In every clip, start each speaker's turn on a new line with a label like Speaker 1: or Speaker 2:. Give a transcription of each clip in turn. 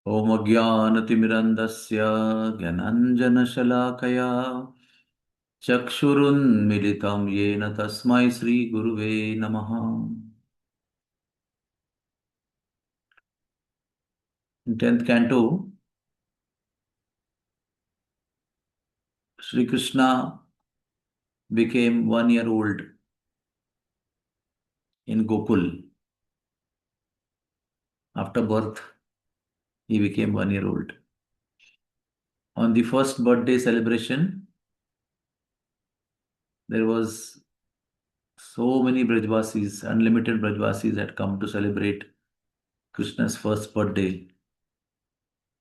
Speaker 1: ॐ अज्ञानतिमिरन्धस्य ज्ञानाञ्जनशलाकया चक्षुरुन्मिलितं येन तस्मै श्रीगुरुवे नमः। In 10th canto, Sri Krishna became 1 year old in Gokul. After birth, he became 1 year old. On the first birthday celebration, there was so many Brajvasis, unlimited Brajvasis had come to celebrate Krishna's first birthday.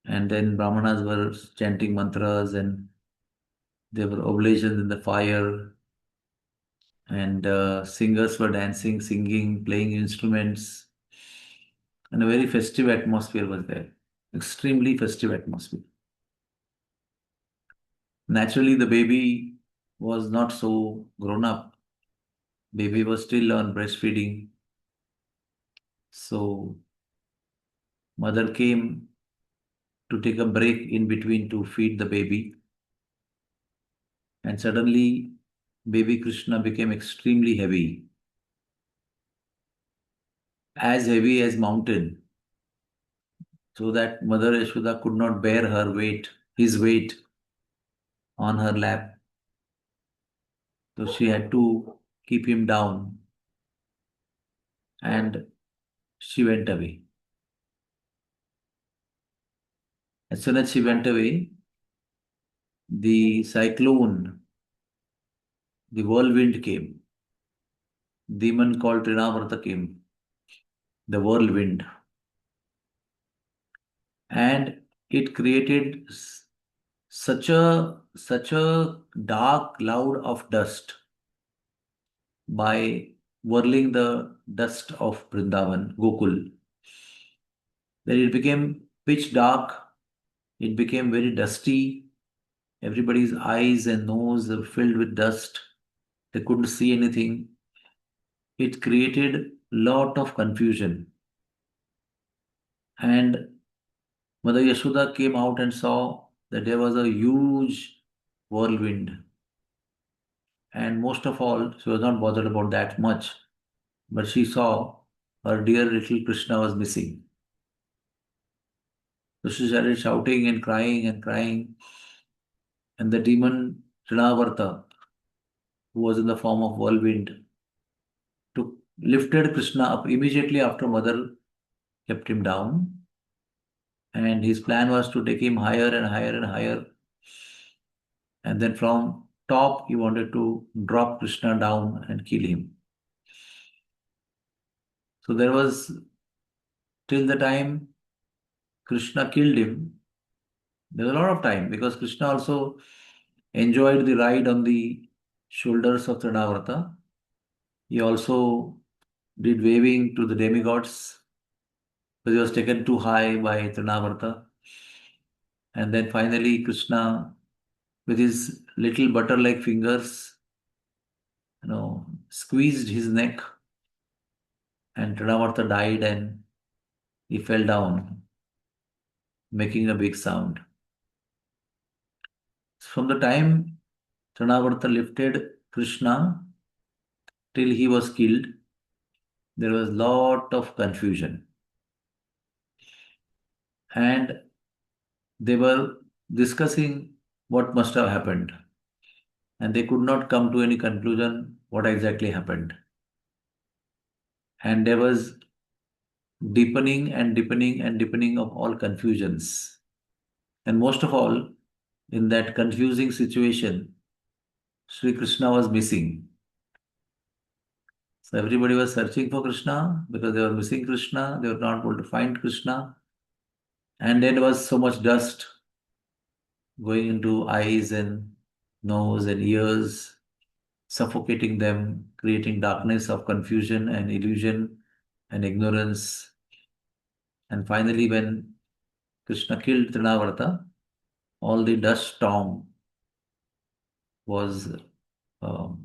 Speaker 1: And then Brahmanas were chanting mantras and there were oblations in the fire and singers were dancing, singing, playing instruments. And a very festive atmosphere was there. Extremely festive atmosphere. Naturally, the baby was not so grown up. Baby was still on breastfeeding. So mother came to take a break in between to feed the baby. And suddenly, baby Krishna became extremely as heavy as mountain, so that Mother Yashoda could not bear his weight on her lap. So she had to keep him down and she went away. As soon as she went away, the cyclone, the whirlwind came. Demon called Trinavarta came, the whirlwind. And it created such a dark cloud of dust by whirling the dust of Vrindavan, Gokul, that it became pitch dark, it became very dusty. Everybody's eyes and nose were filled with dust. They couldn't see anything. It created lot of confusion. And Mother Yashoda came out and saw that there was a huge whirlwind. And most of all, she was not bothered about that much. But she saw her dear little Krishna was missing. So she started shouting and crying and crying. And the demon Trinavarta, who was in the form of whirlwind, lifted Krishna up immediately after mother kept him down. And his plan was to take him higher and higher and higher. And then from top, he wanted to drop Krishna down and kill him. So there was, till the time Krishna killed him, there was a lot of time because Krishna also enjoyed the ride on the shoulders of Trinavarta. He also did waving to the demigods because he was taken too high by Trinavarta. And then finally, Krishna, with his little butter-like fingers, squeezed his neck, and Trinavarta died and he fell down, making a big sound. From the time Trinavarta lifted Krishna till he was killed, there was lot of confusion. And they were discussing what must have happened. And they could not come to any conclusion what exactly happened. And there was deepening and deepening and deepening of all confusions. And most of all, in that confusing situation, Sri Krishna was missing. So everybody was searching for Krishna because they were missing Krishna. They were not able to find Krishna. And there was so much dust going into eyes and nose and ears, suffocating them, creating darkness of confusion and illusion and ignorance. And finally, when Krishna killed Trinavarta, all the dust storm was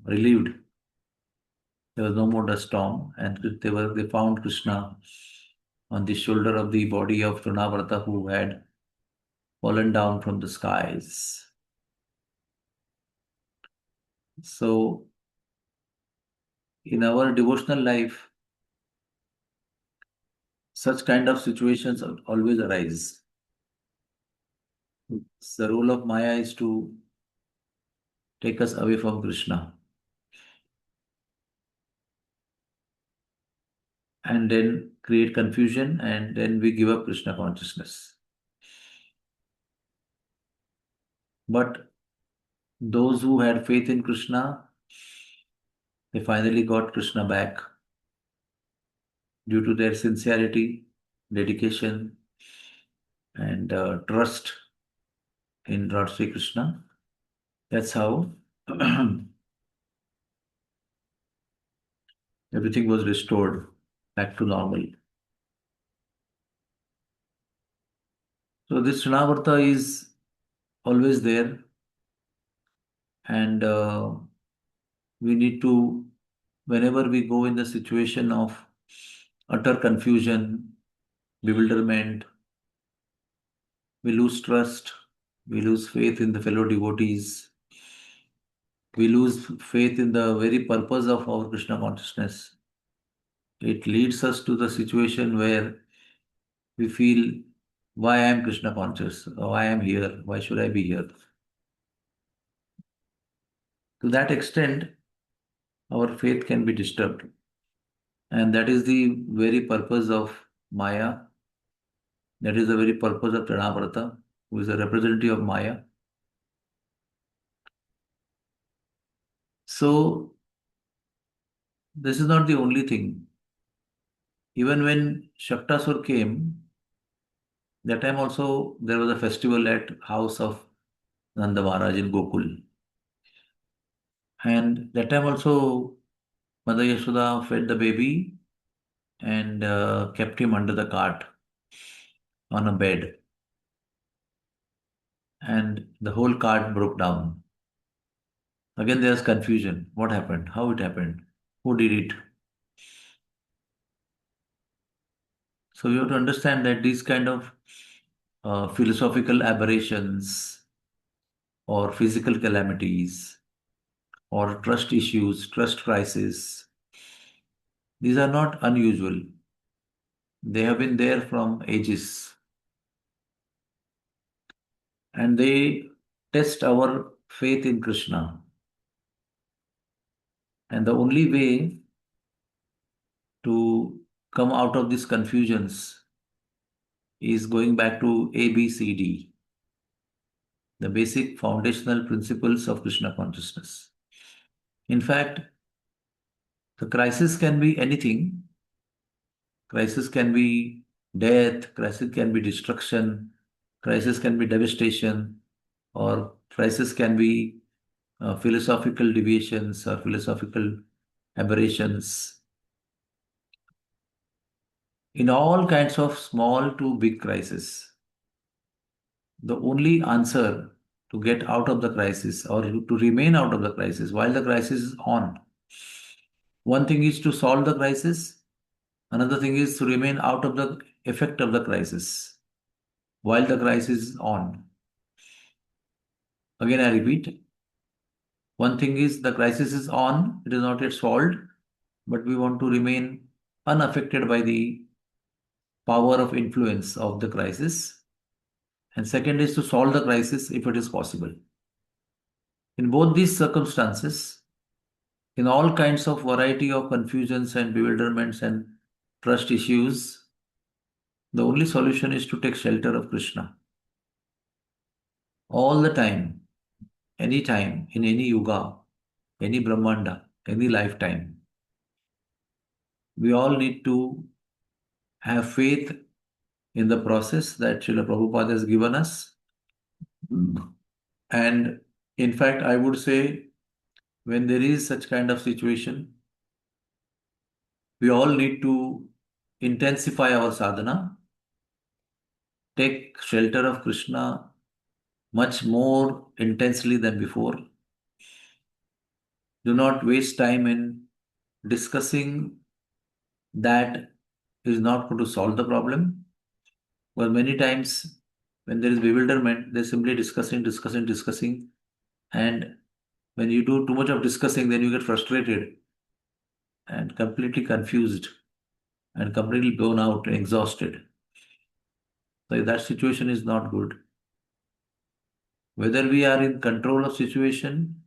Speaker 1: relieved. There was no more dust storm, and they found Krishna on the shoulder of the body of Trinavarta who had fallen down from the skies. So, in our devotional life, such kind of situations always arise. The role of Maya is to take us away from Krishna and then create confusion, and then we give up Krishna consciousness. But those who had faith in Krishna, they finally got Krishna back due to their sincerity, dedication, and trust in Lord Sri Krishna. That's how everything was restored back to normal. So this Trinavarta is always there, and we need to, whenever we go in the situation of utter confusion, bewilderment, we lose trust, we lose faith in the fellow devotees, we lose faith in the very purpose of our Krishna consciousness. It leads us to the situation where we feel, why I am Krishna conscious? Why I am here? Why should I be here? To that extent, our faith can be disturbed. And that is the very purpose of Maya. That is the very purpose of Trinavarta, who is a representative of Maya. So, this is not the only thing. Even when Shaktasur came, that time also there was a festival at house of Nanda Maharaj in Gokul. And that time also Mother Yashoda fed the baby and kept him under the cart on a bed. And the whole cart broke down. Again, there's confusion. What happened? How it happened? Who did it? So you have to understand that these kind of philosophical aberrations or physical calamities or trust issues, trust crises, these are not unusual. They have been there from ages, and they test our faith in Krishna. And the only way to come out of these confusions is going back to ABCD, the basic foundational principles of Krishna consciousness. In fact, the crisis can be anything. Crisis can be death, crisis can be destruction, crisis can be devastation, or crisis can be philosophical deviations or philosophical aberrations. In all kinds of small to big crisis, the only answer to get out of the crisis or to remain out of the crisis while the crisis is on. One thing is to solve the crisis, another thing is to remain out of the effect of the crisis while the crisis is on. Again, I repeat, one thing is the crisis is on, it is not yet solved, but we want to remain unaffected by the power of influence of the crisis. And second is to solve the crisis if it is possible. In both these circumstances, in all kinds of variety of confusions and bewilderments and trust issues, the only solution is to take shelter of Krishna. All the time, any time, in any yuga, any Brahmanda, any lifetime, we all need to have faith in the process that Srila Prabhupada has given us. And in fact, I would say when there is such kind of situation, we all need to intensify our sadhana, take shelter of Krishna much more intensely than before. Do not waste time in discussing that is not going to solve the problem. Well, many times when there is bewilderment, they're simply discussing. And when you do too much of discussing, then you get frustrated and completely confused and completely blown out and exhausted. So that situation is not good. Whether we are in control of situation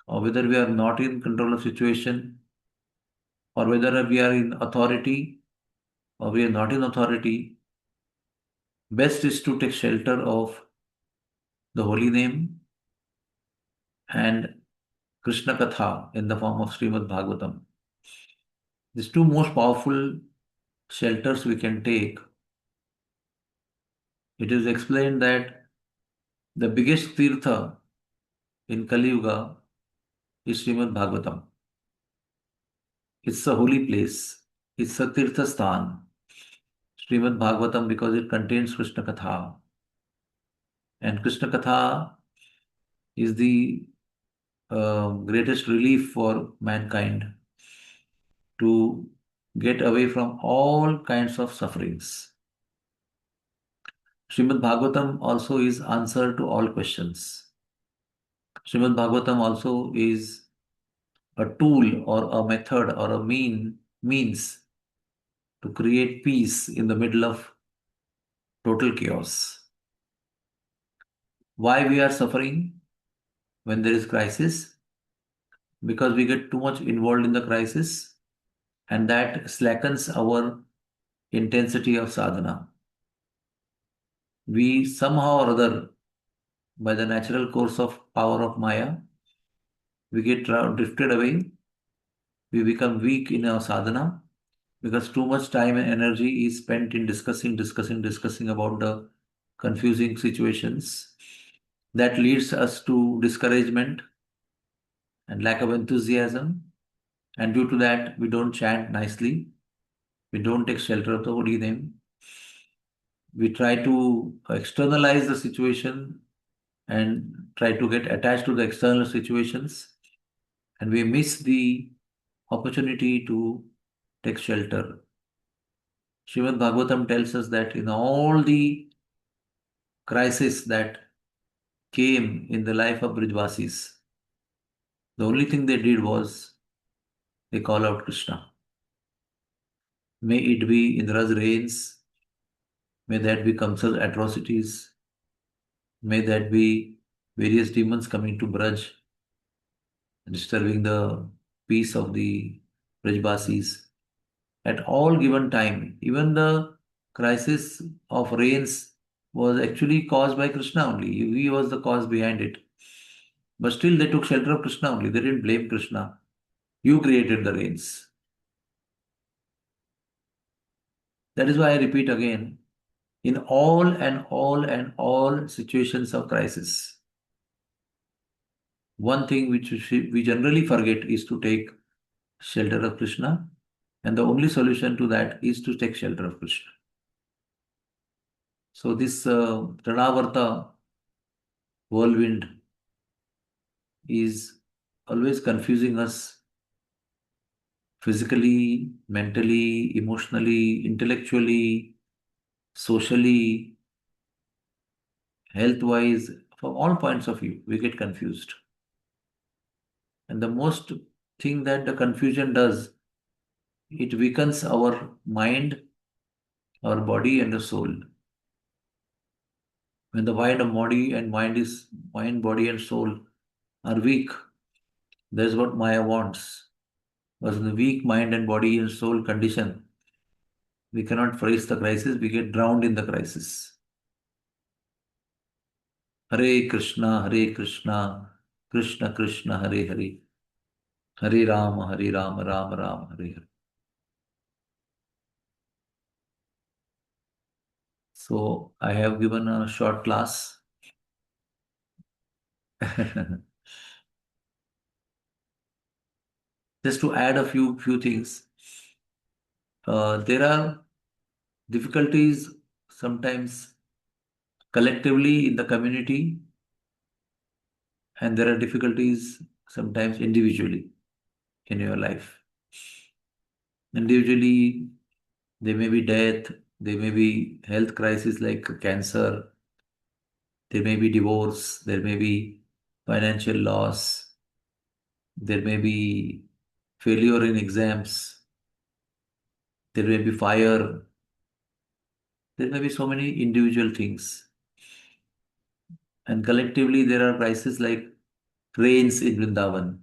Speaker 1: or whether we are not in control of situation or whether we are in authority or we are not in authority, best is to take shelter of the holy name and Krishna Katha in the form of Srimad Bhagavatam. These two most powerful shelters we can take. It is explained that the biggest tirtha in Kali Yuga is Srimad Bhagavatam. It's a holy place. It's a tirtha sthan. Srimad Bhagavatam because it contains Krishna Katha. And Krishna Katha is the greatest relief for mankind to get away from all kinds of sufferings. Srimad Bhagavatam also is answer to all questions. Srimad Bhagavatam also is a tool or a method or a means to create peace in the middle of total chaos. Why we are suffering when there is crisis? Because we get too much involved in the crisis and that slackens our intensity of sadhana. We somehow or other, by the natural course of power of Maya, we get drifted away. We become weak in our sadhana because too much time and energy is spent in discussing about the confusing situations. That leads us to discouragement and lack of enthusiasm. And due to that, we don't chant nicely. We don't take shelter of the holy name. We try to externalize the situation and try to get attached to the external situations. And we miss the opportunity to take shelter. Srimad Bhagavatam tells us that in all the crises that came in the life of Brijvasis, the only thing they did was they call out Krishna. May it be Indra's rains, may that be Kamsa's atrocities, may that be various demons coming to Braj, disturbing the peace of the Brajbasis. At all given time, even the crisis of rains was actually caused by Krishna only. He was the cause behind it. But still they took shelter of Krishna only. They didn't blame Krishna. You created the rains. That is why I repeat again, in all situations of crisis, one thing which we generally forget is to take shelter of Krishna, and the only solution to that is to take shelter of Krishna. So this Tranavarta whirlwind is always confusing us physically, mentally, emotionally, intellectually, socially, health wise, from all points of view, we get confused. And the most thing that the confusion does, it weakens our mind, our body, and the soul. When the body and mind, body, and soul are weak, that's what Maya wants. Because in the weak mind and body and soul condition, we cannot face the crisis, we get drowned in the crisis. Hare Krishna, Krishna Krishna, Hare Hare, Hare Rama, Rama Rama, Hare Hare. So I have given a short class. Just to add a few things, there are difficulties sometimes collectively in the community, and there are difficulties sometimes individually in your life. Individually, There may be death, there may be health crisis like cancer, there may be divorce, there may be financial loss, there may be failure in exams, there may be fire, there may be so many individual things. And collectively, there are crises like rains in Vrindavan,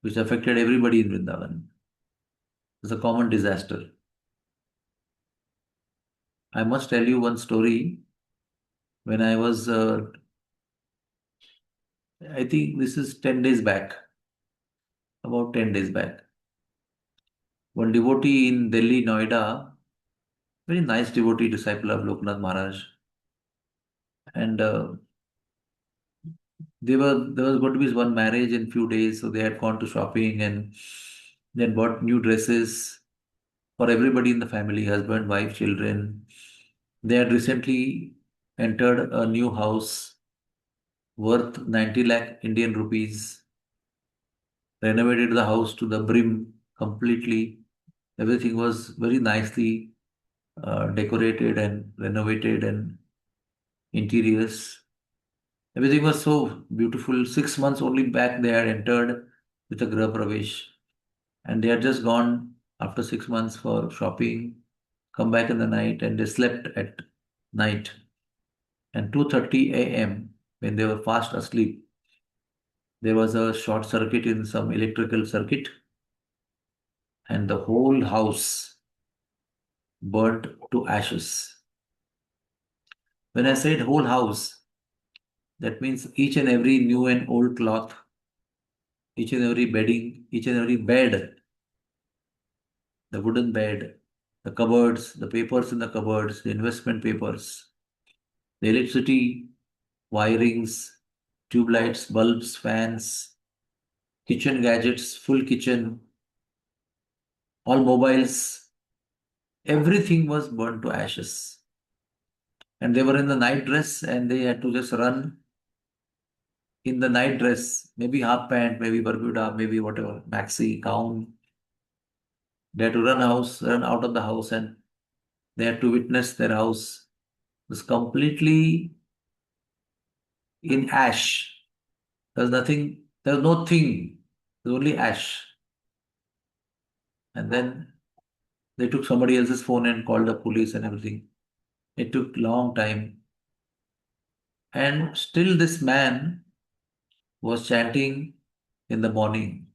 Speaker 1: which affected everybody in Vrindavan. It's a common disaster. I must tell you one story. When I was, I think this is 10 days back, about 10 days back. One devotee in Delhi, Noida, very nice devotee, disciple of Loknath Maharaj. And there was going to be one marriage in few days, so they had gone to shopping and then bought new dresses for everybody in the family, husband, wife, children. They had recently entered a new house worth 90 lakh Indian rupees, renovated the house to the brim completely. Everything was very nicely decorated and renovated and interiors. Everything was so beautiful. 6 months only back they had entered with a Graha Pravesh, and they had just gone after 6 months for shopping, come back in the night, and they slept at night. And 2:30 a.m., when they were fast asleep, there was a short circuit in some electrical circuit, and the whole house burnt to ashes. When I said whole house, that means each and every new and old cloth, each and every bedding, each and every bed, the wooden bed, the cupboards, the papers in the cupboards, the investment papers, the electricity, wirings, tube lights, bulbs, fans, kitchen gadgets, full kitchen, all mobiles, everything was burned to ashes. And they were in the night dress and they had to just run in the night dress, maybe half pant, maybe Bermuda, maybe whatever, maxi, gown. They had to run out of the house, and they had to witness their house was completely in ash. There's nothing, there's no thing, there's only ash. And then they took somebody else's phone and called the police and everything. It took long time. And still this man was chanting in the morning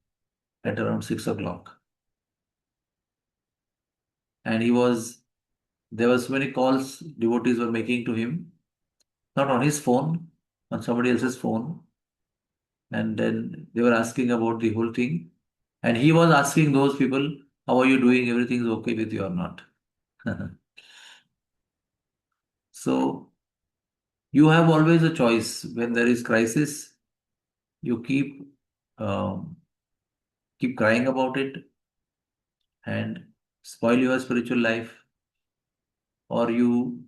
Speaker 1: at around 6 o'clock. And there were so many calls devotees were making to him, not on his phone, on somebody else's phone. And then they were asking about the whole thing. And he was asking those people, how are you doing? Everything's okay with you or not? So you have always a choice. When there is crisis, you um, keep crying about it and spoil your spiritual life, or you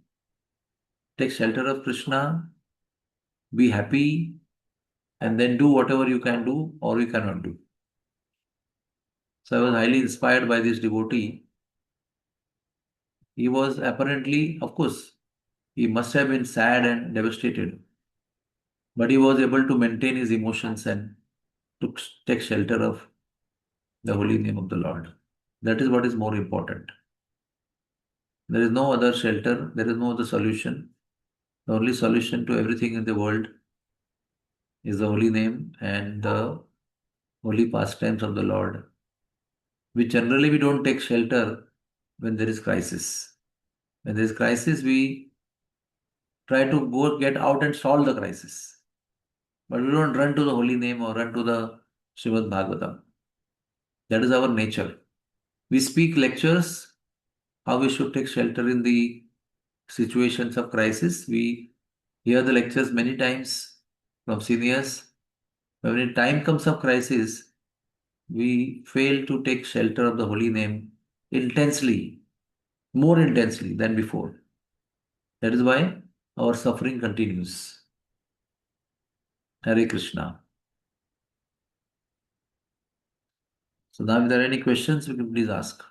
Speaker 1: take shelter of Krishna, be happy, and then do whatever you can do or you cannot do. So I was highly inspired by this devotee. He was apparently, of course, he must have been sad and devastated, but he was able to maintain his emotions and take shelter of the holy name of the Lord. That is what is more important. There is no other shelter, there is no other solution. The only solution to everything in the world is the holy name and the holy pastimes of the Lord, which generally we don't take shelter when there is crisis. When there is crisis, we try to go get out and solve the crisis. But we don't run to the holy name or run to the Srimad Bhagavatam. That is our nature. We speak lectures, how we should take shelter in the situations of crisis. We hear the lectures many times from seniors. But when time comes of crisis, we fail to take shelter of the holy name intensely, more intensely than before. That is why our suffering continues. Hare Krishna. So now if there are any questions, you can please ask.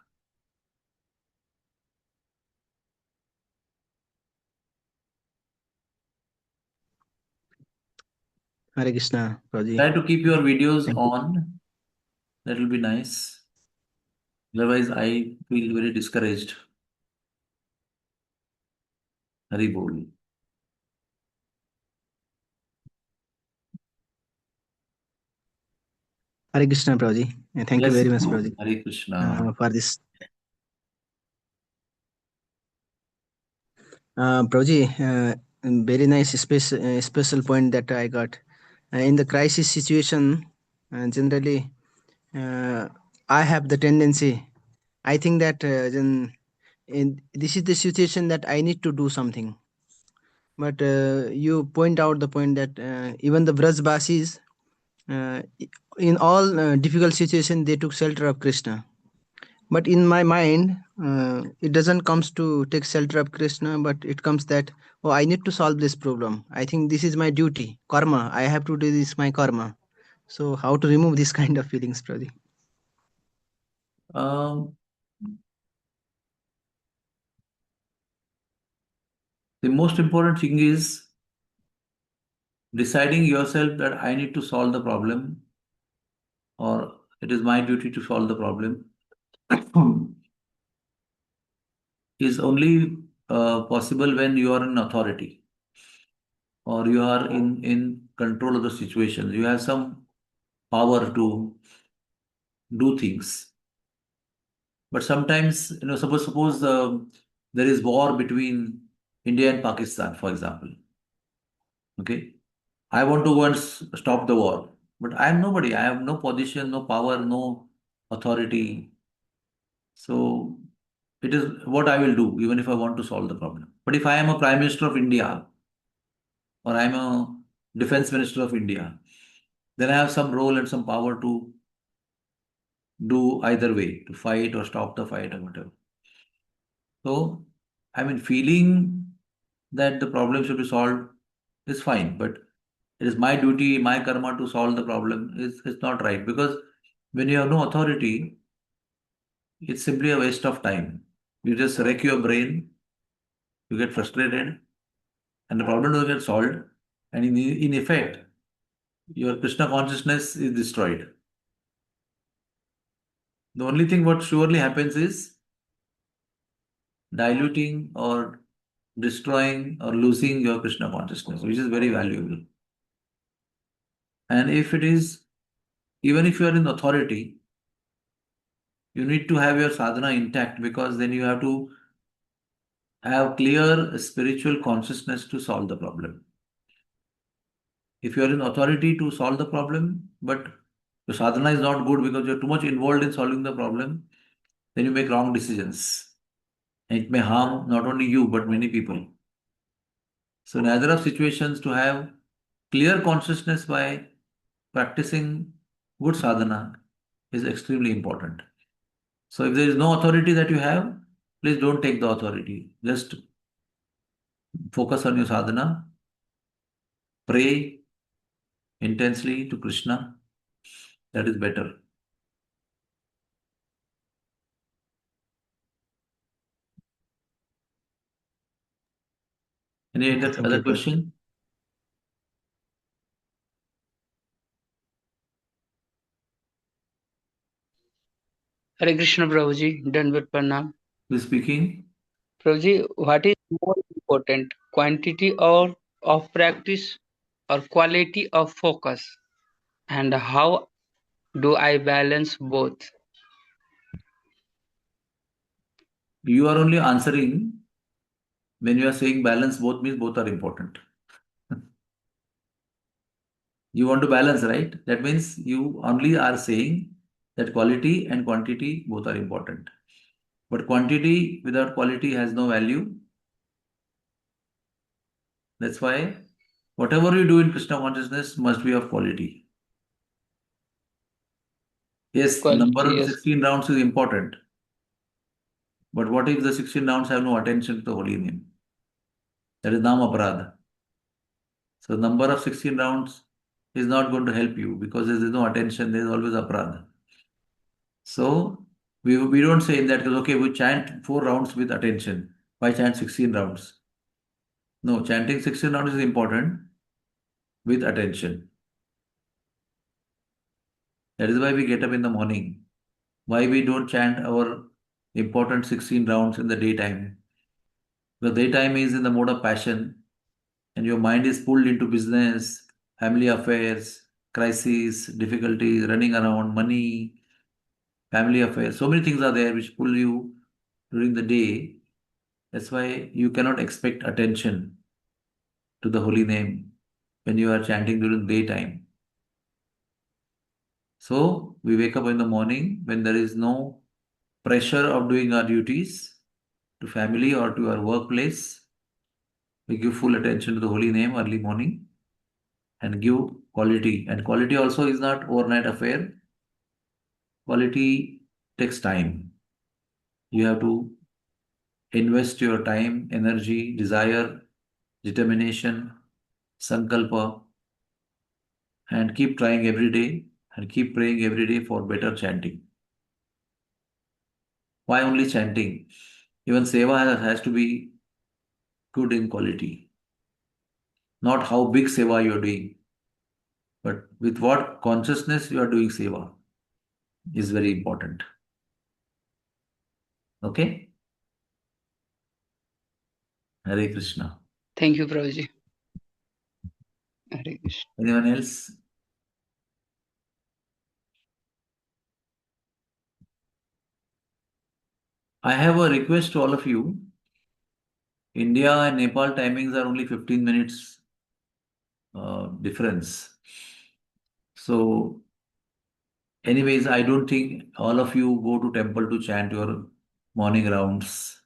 Speaker 2: Hare Krishna, Prabhuji.
Speaker 1: Try to keep your videos
Speaker 2: Thank you.
Speaker 1: on. That will be nice. Otherwise, I feel very discouraged. Hari Bol.
Speaker 2: Hare Krishna, Prabhuji. Thank you
Speaker 1: Yes,
Speaker 2: very much, Prabhuji,
Speaker 1: Hare Krishna.
Speaker 2: for this. Prabhuji, very nice special point that I got. In the crisis situation, generally, uh, I have the tendency. I think that this is the situation that I need to do something. But you point out the point that even the Brajbasis, uh, in all difficult situation, they took shelter of Krishna. But in my mind, it doesn't comes to take shelter of Krishna, but it comes that, oh, I need to solve this problem. I think this is my duty, karma. I have to do this, my karma. So how to remove this kind of feelings, Pradi?
Speaker 1: Um, the most important thing is deciding yourself that I need to solve the problem or it is my duty to solve the problem is only possible when you are in authority or you are in control of the situation. You have some power to do things. But sometimes, suppose there is war between India and Pakistan, for example. Okay, I want to go and stop the war, but I am nobody. I have no position, no power, no authority. So it is what I will do, even if I want to solve the problem. But if I am a Prime Minister of India or I am a Defense Minister of India, then I have some role and some power to do either way, to fight or stop the fight or whatever. So, I mean, feeling that the problem should be solved is fine, but it is my duty, my karma to solve the problem is not right because when you have no authority, it's simply a waste of time. You just wreck your brain, you get frustrated, and the problem doesn't get solved. And in effect, your Krishna consciousness is destroyed. The only thing what surely happens is diluting or destroying or losing your Krishna consciousness, which is very valuable. And if it is, even if you are in authority, you need to have your sadhana intact because then you have to have clear spiritual consciousness to solve the problem. If you are in authority to solve the problem, but your sadhana is not good because you're too much involved in solving the problem, then you make wrong decisions. And it may harm not only you, but many people. So, in either of situations, to have clear consciousness by practicing good sadhana is extremely important. So, if there is no authority that you have, please don't take the authority. Just focus on your sadhana, pray intensely to Krishna. That is better. Any
Speaker 2: Thank
Speaker 1: other
Speaker 2: you, Pradi.
Speaker 1: question?
Speaker 3: Hare Krishna Prabhuji, Dandavat Pranam.
Speaker 1: Who is speaking?
Speaker 3: Prabhuji, what is more important, quantity or of practice or quality of focus? And how do I balance both?
Speaker 1: You are only answering when you are saying balance both means both are important. You want to balance, right? That means you only are saying that quality and quantity both are important. But quantity without quality has no value. That's why whatever you do in Krishna consciousness must be of quality. Yes, number
Speaker 3: Quality,
Speaker 1: of
Speaker 3: yes.
Speaker 1: 16 rounds is important. But what if the 16 rounds have no attention to the holy name? That is Nam Aparadha. So number of 16 rounds is not going to help you because there is no attention, there is always Aparadha. So we don't say in that case, okay, we chant 4 rounds with attention. Why chant 16 rounds? No, chanting 16 rounds is important with attention. That is why we get up in the morning. Why we don't chant our important 16 rounds in the daytime? The daytime is in the mode of passion, and your mind is pulled into business, family affairs, crises, difficulties, running around, money, family affairs. So many things are there which pull you during the day. That's why you cannot expect attention to the holy name when you are chanting during daytime. So we wake up in the morning when there is no pressure of doing our duties to family or to our workplace. We give full attention to the holy name early morning and give quality. And quality also is not overnight affair. Quality takes time. You have to invest your time, energy, desire, determination, sankalpa, and keep trying every day and keep praying every day for better chanting. Why only chanting? Even seva has to be good in quality. Not how big seva you are doing, but with what consciousness you are doing seva is very important. Okay? Hare Krishna.
Speaker 3: Thank you, Prabhuji. Hare Krishna.
Speaker 1: Anyone else? I have a request to all of you. India and Nepal timings are only 15 minutes difference. So, anyways, I don't think all of you go to temple to chant your morning rounds.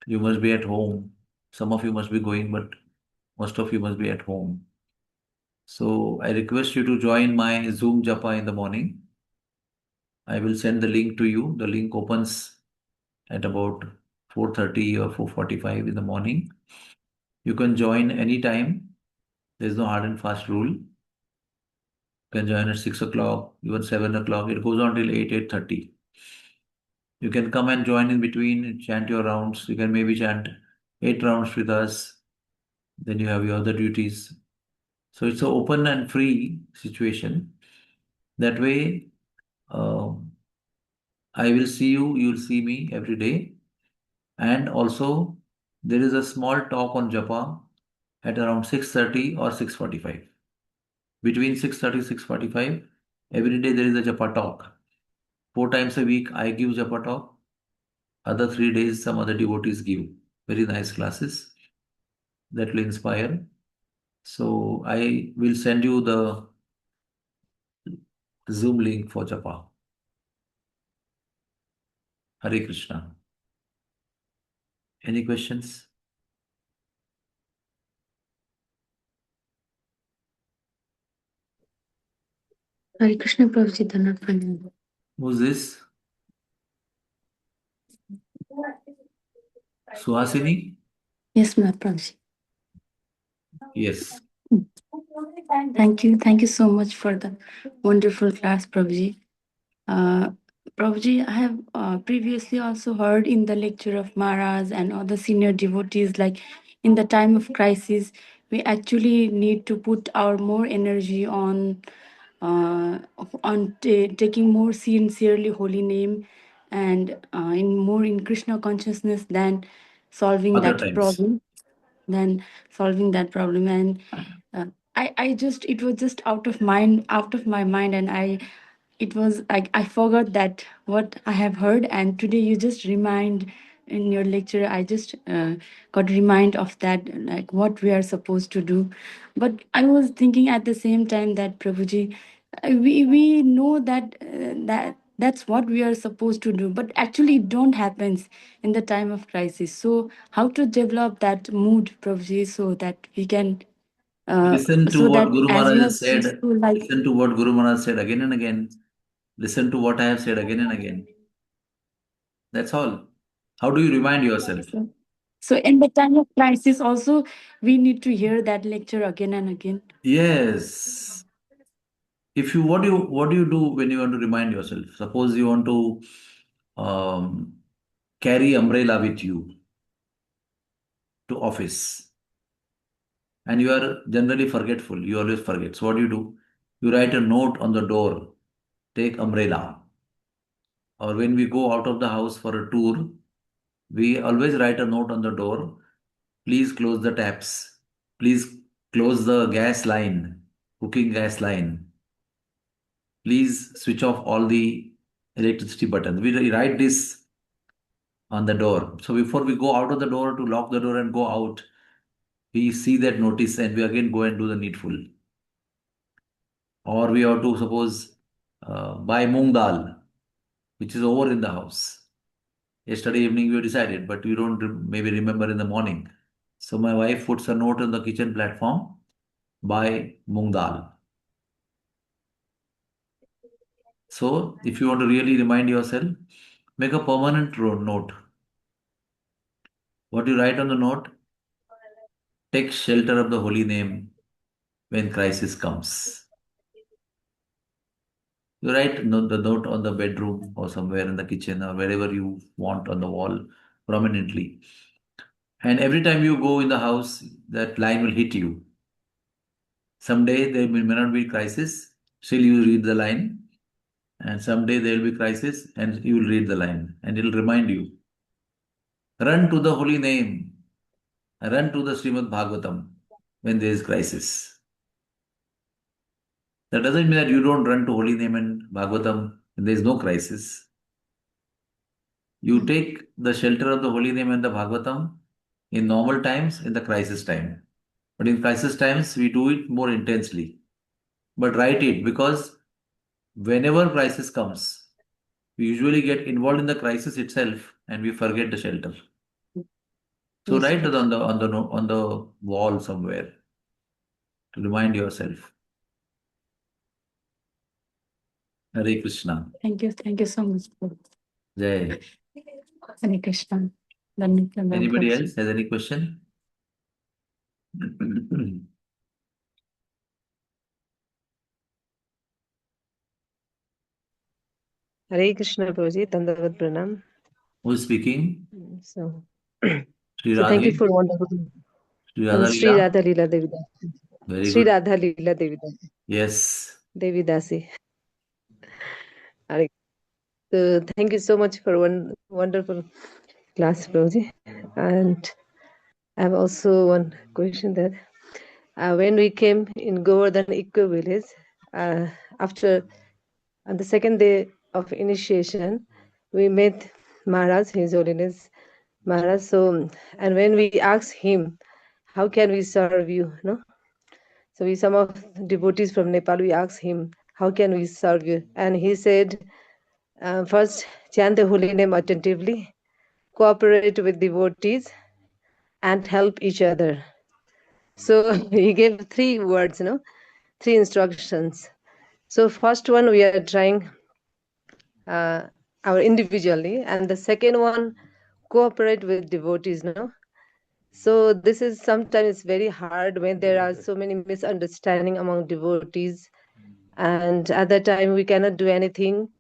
Speaker 1: You must be at home. Some of you must be going, but most of you must be at home. So, I request you to join my Zoom Japa in the morning. I will send the link to you. The link opens at about 4:30 or 4:45 in the morning. You can join anytime. There's no hard and fast rule. You can join at 6 o'clock, even 7 o'clock. It goes on till 8, 8:30. You can come and join in between, chant your rounds. You can maybe chant 8 rounds with us. Then you have your other duties. So it's an open and free situation. That way, I will see you, you'll see me every day. And also, there is a small talk on japa at around 6:30 or 6:45. Between 6:30 6:45, every day there is a japa talk. 4 times a week, I give japa talk. Other 3 days, some other devotees give. Very nice classes that will inspire. So I will send you the Zoom link for japa. Hare Krishna. Any questions?
Speaker 4: Hare Krishna Prabhuji, Dhanapranam.
Speaker 1: Who's this? Suhasini?
Speaker 4: Yes, my Prabhuji.
Speaker 1: Yes.
Speaker 4: Thank you. Thank you so much for the wonderful class, Prabhuji. Prabhuji, I have previously also heard in the lecture of Maharaj and other senior devotees, like in the time of crisis, we actually need to put our more energy on taking more sincerely holy name and in more in Krishna consciousness than solving
Speaker 1: Other
Speaker 4: that
Speaker 1: times.
Speaker 4: problem. And I just it was just out of my mind, and it was like I forgot that what I have heard, and today you just remind in your lecture. I just got remind of that, like what we are supposed to do. But I was thinking at the same time that Prabhuji, we know that that's what we are supposed to do, but actually it don't happens in the time of crisis. So how to develop that mood, Prabhuji, so that we can
Speaker 1: Listen to
Speaker 4: so
Speaker 1: what
Speaker 4: that
Speaker 1: Guru
Speaker 4: as
Speaker 1: Maharaj
Speaker 4: much
Speaker 1: has said.
Speaker 4: so like
Speaker 1: Listen to what Guru Maharaj said again and again. Listen to what I have said again and again. That's all. How do you remind yourself?
Speaker 4: so in the time of crisis also we need to hear that lecture again and again.
Speaker 1: Yes. If you what do you do when you want to remind yourself? Suppose you want to um, carry umbrella with you to office, and you are generally forgetful. You always forget. So what do? You write a note on the door take umbrella. Or when we go out of the house for a tour, we always write a note on the door. Please close the taps. Please close the gas line, cooking gas line. Please switch off all the electricity buttons. We write this on the door. So before we go out of the door to lock the door and go out, we see that notice and we again go and do the needful. Or we have to suppose buy moong dal, which is over in the house. Yesterday evening we decided, but we don't maybe remember in the morning. So my wife puts a note on the kitchen platform, buy moong dal. So if you want to really remind yourself, make a permanent note. What you write on the note, take shelter of the holy name when crisis comes. You write the note on the bedroom or somewhere in the kitchen or wherever you want on the wall prominently. And every time you go in the house, that line will hit you. Someday there may not be crisis, still you read the line. And someday there will be crisis and you will read the line. And it will remind you. Run to the holy name. Run to the Srimad Bhagavatam when there is crisis. That doesn't mean that you don't run to holy name and Bhagavatam when there is no crisis. You take the shelter of the holy name and the Bhagavatam in normal times, in the crisis time. But in crisis times, we do it more intensely. But write it, because whenever crisis comes, we usually get involved in the crisis itself and we forget the shelter. So
Speaker 5: Yes,
Speaker 1: write it
Speaker 5: yes.
Speaker 1: on the wall somewhere to remind yourself. Hare Krishna.
Speaker 4: Thank you so much.
Speaker 1: Jai.
Speaker 4: Hare Krishna. Dhannyavad,
Speaker 1: Anybody
Speaker 4: Prabhuji.
Speaker 1: else has any question?
Speaker 5: Hare Krishna, Prabhuji. Dandavad Pranam.
Speaker 1: Who is speaking?
Speaker 5: So,
Speaker 1: Sri
Speaker 5: so thank you
Speaker 1: Radhe?
Speaker 5: for wonderful.
Speaker 1: Sri Radha
Speaker 5: Sri
Speaker 1: Leela?
Speaker 5: Radha Leela Devidas.
Speaker 1: Very
Speaker 5: Sri
Speaker 1: good.
Speaker 5: Radha Leela Devidas.
Speaker 1: Yes.
Speaker 5: Devidasi. Hare. So thank you so much for one wonderful class, Prabhuji. And I have also one question that when we came in Govardhan Eco Village, after on the second day of initiation, we met Maharaj, His Holiness Maharaj. So, and when we asked him, how can we serve you? No? So we, some of devotees from Nepal, we asked him, how can we serve you? And he said, first, chant the holy name attentively, cooperate with devotees, and help each other. So he gave 3 words, 3 instructions. So first one, we are trying our individually, and the second one, cooperate with devotees. So this is sometimes very hard when there are so many misunderstanding among devotees, and at that time we cannot do anything,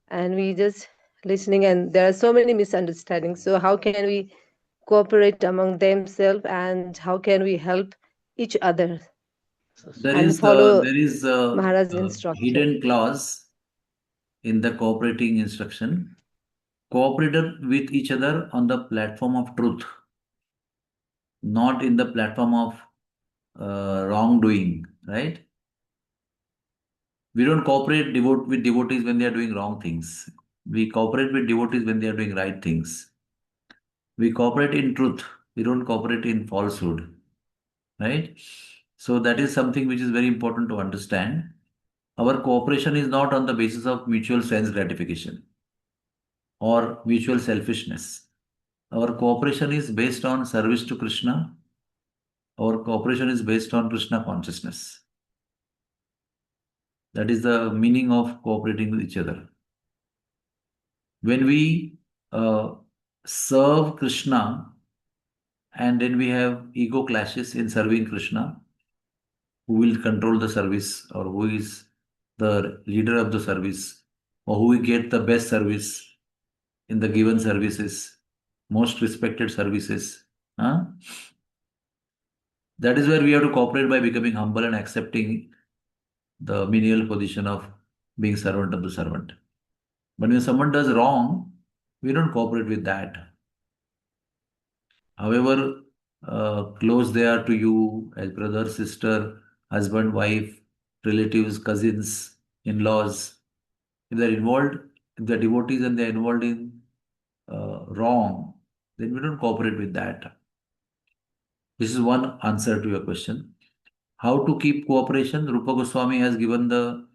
Speaker 5: and we just listening, and there are so many misunderstandings. So how can we cooperate among themselves, and how can we help each other and follow
Speaker 1: There is
Speaker 5: Maharaj's
Speaker 1: a
Speaker 5: instruction?
Speaker 1: hidden clause in the cooperating instruction. Cooperated with each other on the platform of truth, not in the platform of wrongdoing, right? We don't cooperate with devotees when they are doing wrong things. We cooperate with devotees when they are doing right things. We cooperate in truth. We don't cooperate in falsehood, right? So that is something which is very important to understand. Our cooperation is not on the basis of mutual sense gratification or mutual selfishness. Our cooperation is based on service to Krishna. Our cooperation is based on Krishna consciousness. That is the meaning of cooperating with each other. When we serve Krishna and then we have ego clashes in serving Krishna, who will control the service or who is the leader of the service or who will get the best service in the given services, most respected services. Huh? That is where we have to cooperate by becoming humble and accepting the menial position of being servant of the servant. But when someone does wrong, we don't cooperate with that. However close they are to you as brother, sister, husband, wife, relatives, cousins, in-laws, if they're involved, if they're devotees and they're involved in wrong, then we don't cooperate with that. This is one answer to your question. How to keep cooperation? Rupa Goswami has given the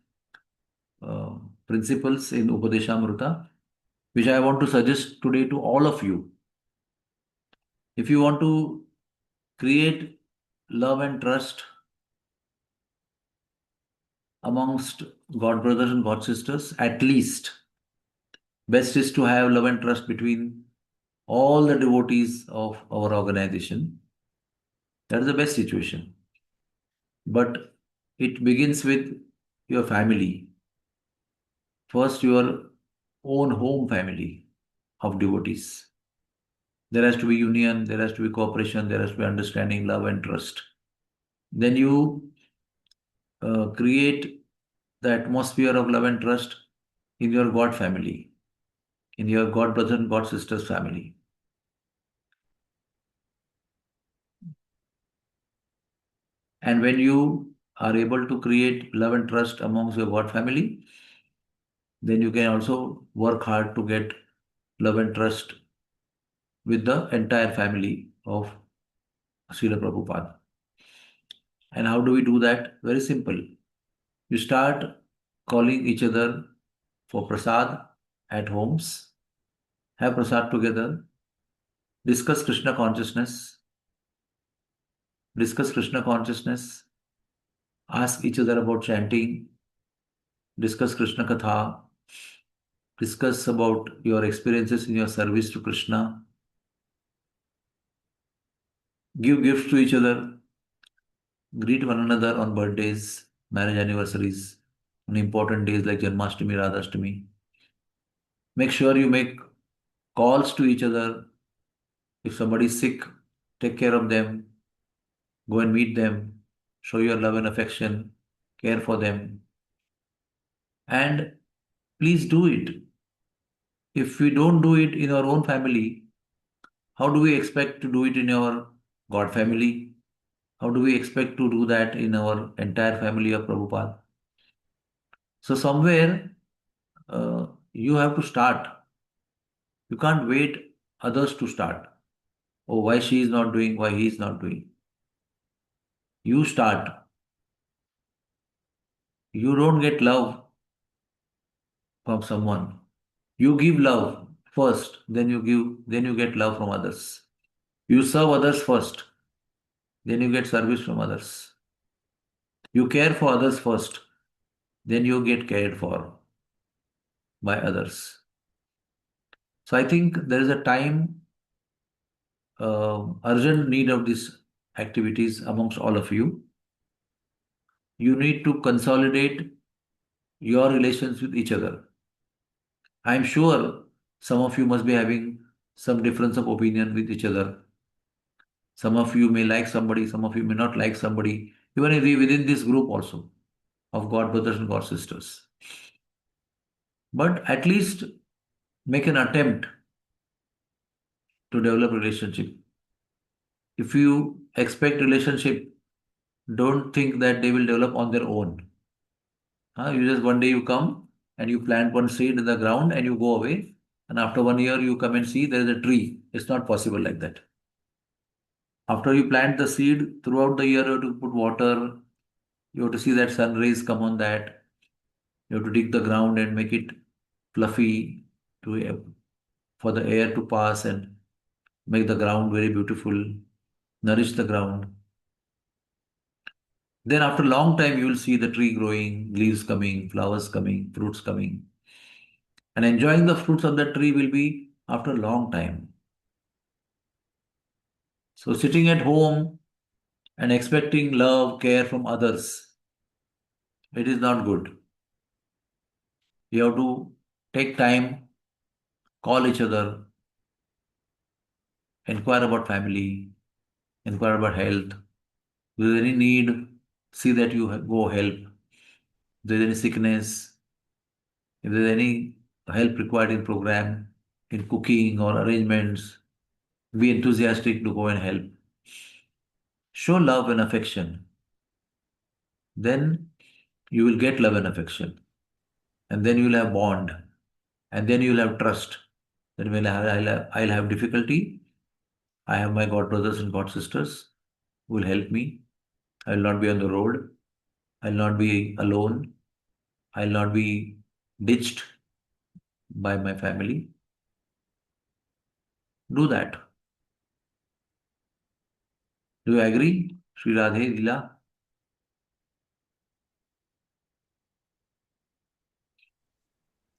Speaker 1: principles in Upadeshamrita, which I want to suggest today to all of you. If you want to create love and trust amongst God brothers and God sisters, at least best is to have love and trust between all the devotees of our organization. That is the best situation. But it begins with your family. First, your own home family of devotees. There has to be union, there has to be cooperation, there has to be understanding, love, and trust. Then you create the atmosphere of love and trust in your God family, in your God brother and God sisters family. And when you are able to create love and trust amongst your God family, then you can also work hard to get love and trust with the entire family of Srila Prabhupada. And how do we do that? Very simple. You start calling each other for prasad at homes, have prasad together, discuss Krishna consciousness, ask each other about chanting, discuss Krishna Katha, discuss about your experiences in your service to Krishna, give gifts to each other, greet one another on birthdays, marriage anniversaries, on important days like Janmashtami, Radhashtami. Make sure you make calls to each other. If somebody is sick, take care of them, go and meet them, show your love and affection, care for them. And please do it. If we don't do it in our own family, how do we expect to do it in our God family? How do we expect to do that in our entire family of Prabhupada? So somewhere you have to start. You can't wait others to start. Oh, why she is not doing, why he is not doing. You start. You don't get love from someone. You give love first, then you get love from others. You serve others first, then you get service from others. You care for others first, then you get cared for by others. So I think there is a time, urgent need of these activities amongst all of you. You need to consolidate your relations with each other. I'm sure some of you must be having some difference of opinion with each other. Some of you may like somebody, some of you may not like somebody, even if within this group also of God brothers and God sisters. But at least make an attempt to develop relationship. If you expect relationship, don't think that they will develop on their own. You just one day you come and you plant one seed in the ground and you go away, and after 1 year you come and see there is a tree. It's not possible like that. After you plant the seed, throughout the year you have to put water, you have to see that sun rays come on that, you have to dig the ground and make it fluffy for the air to pass and make the ground very beautiful, nourish the ground. Then after a long time, you will see the tree growing, leaves coming, flowers coming, fruits coming. And enjoying the fruits of that tree will be after a long time. So sitting at home and expecting love, care from others, it is not good. You have to take time, call each other, inquire about family, inquire about health. If there is any need, see that you go help. If there is any sickness, If there's any help required in program, in cooking or arrangements, be enthusiastic to go and help. Show love and affection. Then you will get love and affection. And then you will have bond. And then you will have trust. Then when I'll have difficulty, I have my God brothers and God sisters who will help me. I will not be on the road. I will not be alone. I will not be ditched by my family. Do that. Do you agree, Sri Radhe Lila?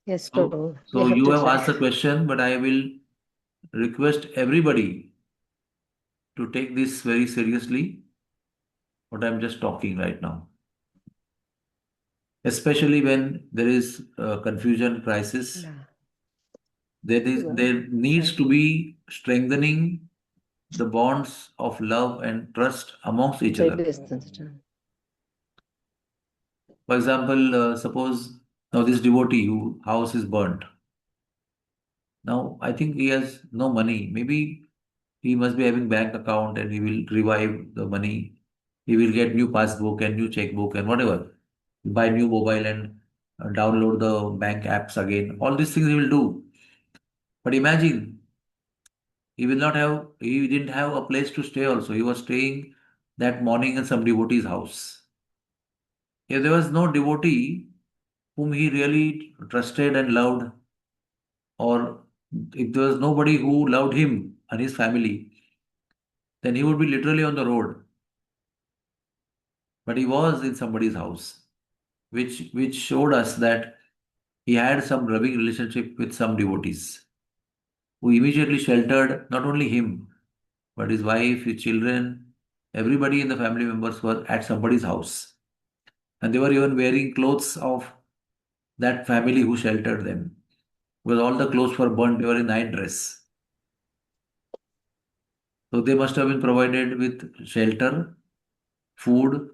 Speaker 5: Yes,
Speaker 1: So,
Speaker 5: Prabhu. We
Speaker 1: so
Speaker 5: have
Speaker 1: you
Speaker 5: to
Speaker 1: have
Speaker 5: try.
Speaker 1: asked a question, but I will request everybody to take this very seriously, what I'm just talking right now. Especially when there is confusion, crisis,
Speaker 5: Yeah.
Speaker 1: there needs to be strengthening the bonds of love and trust amongst each other. For example, suppose now this devotee whose house is burnt. Now I think he has no money. Maybe he must be having bank account and he will revive the money. He will get new passbook and new checkbook and whatever. Buy new mobile and download the bank apps again. All these things he will do. But imagine he didn't have a place to stay also. He was staying that morning in some devotee's house. If there was no devotee whom he really trusted and loved, or if there was nobody who loved him and his family, then he would be literally on the road. But he was in somebody's house, which showed us that he had some loving relationship with some devotees who immediately sheltered not only him, but his wife, his children, everybody in the family members were at somebody's house. And they were even wearing clothes of that family who sheltered them. Because all the clothes were burnt, they were in night dress. So they must have been provided with shelter, food,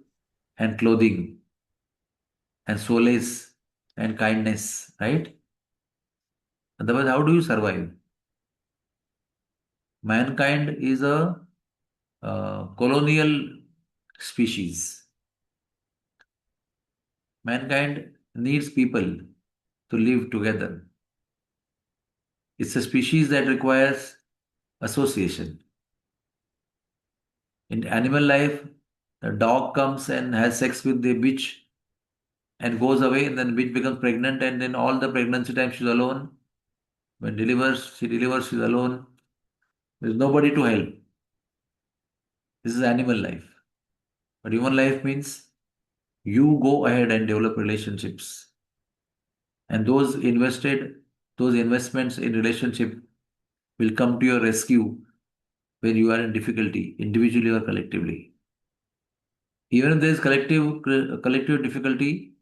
Speaker 1: and clothing, and solace and kindness, right? Otherwise, how do you survive? Mankind is a colonial species. Mankind needs people to live together. It's a species that requires association. In animal life, the dog comes and has sex with the bitch and goes away, and then bitch becomes pregnant, and then all the pregnancy time she's alone. When she delivers, she's alone. There's nobody to help. This is animal life. But human life means you go ahead and develop relationships. And those investments in relationship will come to your rescue when you are in difficulty, individually or collectively. Even if there is collective difficulty,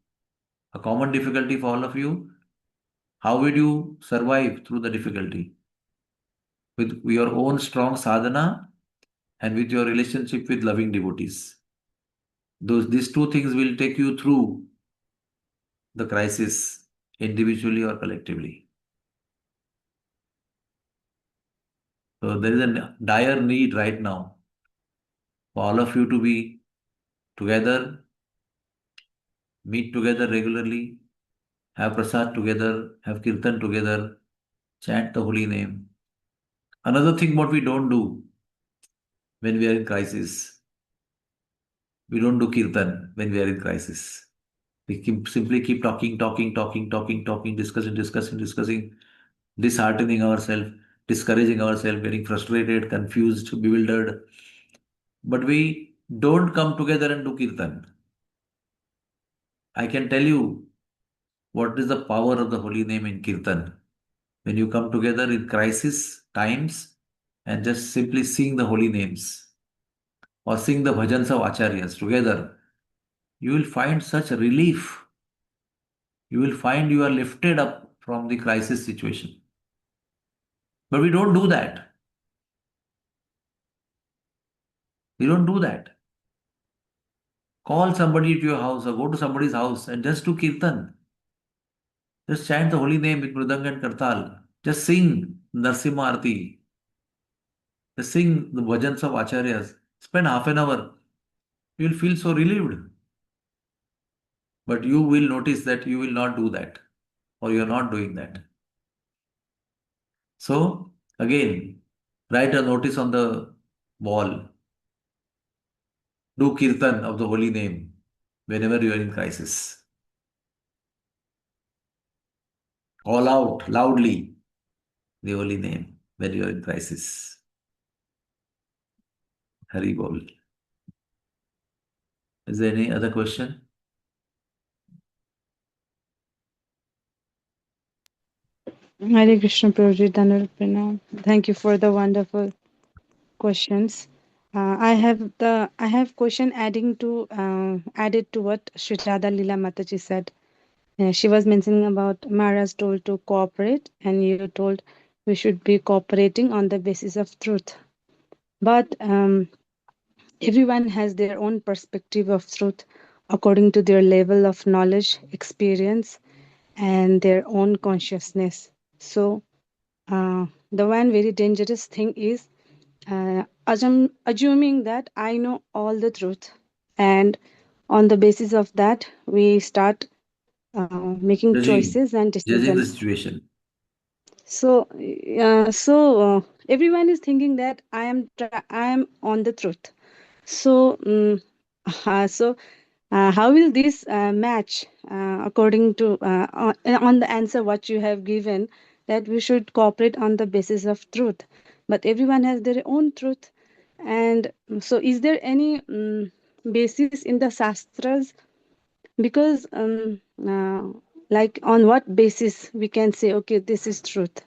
Speaker 1: a common difficulty for all of you, how will you survive through the difficulty? With your own strong sadhana and with your relationship with loving devotees. These two things will take you through the crisis individually or collectively. So there is a dire need right now for all of you to be together, meet together regularly, have prasad together, have kirtan together, chant the holy name. Another thing what we don't do when we are in crisis, we don't do kirtan when we are in crisis. Simply keep talking, discussing, disheartening ourselves, discouraging ourselves, getting frustrated, confused, bewildered. But we don't come together and do kirtan. I can tell you what is the power of the holy name in kirtan. When you come together in crisis times and just simply sing the holy names or sing the bhajans of acharyas together, you will find such relief. You will find you are lifted up from the crisis situation. But we don't do that. We don't do that. Call somebody to your house or go to somebody's house and just do kirtan. Just chant the holy name with Mridanga and Kartal. Just sing Narsimha Arti. Just sing the bhajans of Acharyas. Spend half an hour. You will feel so relieved. But you will notice that you will not do that, or you are not doing that. So, again, write a notice on the wall. Do kirtan of the holy name whenever you are in crisis. Call out loudly the holy name when you are in crisis. Hari Bol. Is there any other question?
Speaker 6: Hare Krishna Prabhuji, Dhanur Pranam. Thank you for the wonderful questions. I have question added to what Sri Radha Lila Mataji said. She was mentioning about Maharaj told to cooperate, and you told we should be cooperating on the basis of truth. But everyone has their own perspective of truth according to their level of knowledge, experience, and their own consciousness. So the one very dangerous thing is assuming that I know all the truth, and on the basis of that, we start making choices and
Speaker 1: Judging the
Speaker 6: decisions.
Speaker 1: situation.
Speaker 6: So, everyone is thinking that I am on the truth. So, how will this match according to on the answer what you have given, that we should cooperate on the basis of truth, but everyone has their own truth. And so is there any basis in the shastras? Because like on what basis we can say, okay, this is truth?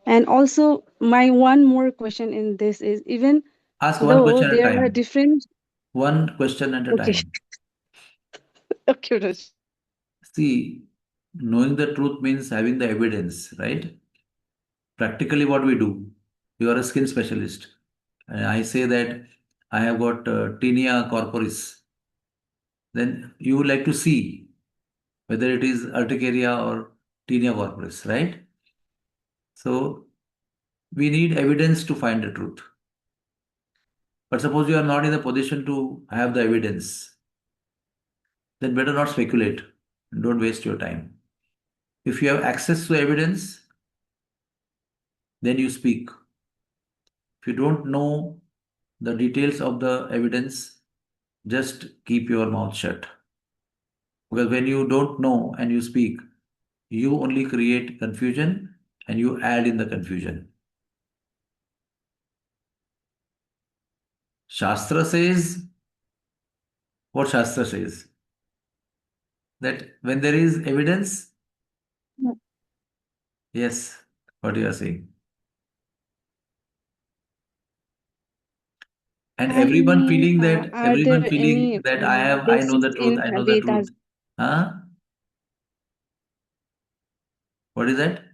Speaker 6: And also my one more question in this is, even
Speaker 1: Ask one
Speaker 6: though
Speaker 1: question at a
Speaker 6: there are
Speaker 1: time.
Speaker 6: different
Speaker 1: One question at a
Speaker 6: okay
Speaker 1: time.
Speaker 6: okay Raj.
Speaker 1: See, knowing the truth means having the evidence, right? Practically, what we do, you are a skin specialist. And I say that I have got tinea corporis. Then you would like to see whether it is urticaria or tinea corporis, right? So we need evidence to find the truth. But suppose you are not in a position to have the evidence, then better not speculate. Don't waste your time. If you have access to evidence, then you speak. If you don't know the details of the evidence, just keep your mouth shut. Because when you don't know and you speak, you only create confusion and you add in the confusion. Shastra says, what Shastra says? That when there is evidence, yes, what you are saying. And everyone feeling that,
Speaker 6: Are there any
Speaker 1: I know the
Speaker 6: basis
Speaker 1: truth,
Speaker 6: in
Speaker 1: I know the truth.
Speaker 6: Vedas?
Speaker 1: Huh? What is that?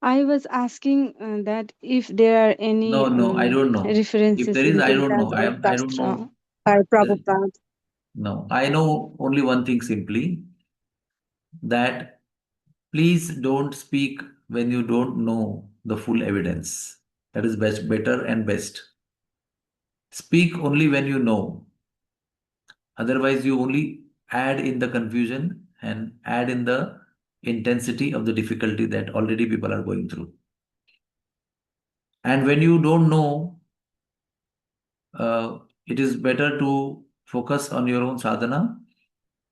Speaker 6: I was asking that if there are any
Speaker 1: No, I don't know. If
Speaker 6: references
Speaker 1: there is,
Speaker 6: in
Speaker 1: I don't
Speaker 6: Vedas
Speaker 1: know.
Speaker 6: or
Speaker 1: I don't
Speaker 6: Shastra
Speaker 1: know.
Speaker 6: by Prabhupada.
Speaker 1: No, I know only one thing simply, that please don't speak when you don't know the full evidence. That is best, better and best. Speak only when you know. Otherwise, you only add in the confusion and add in the intensity of the difficulty that already people are going through. And when you don't know, it is better to focus on your own sadhana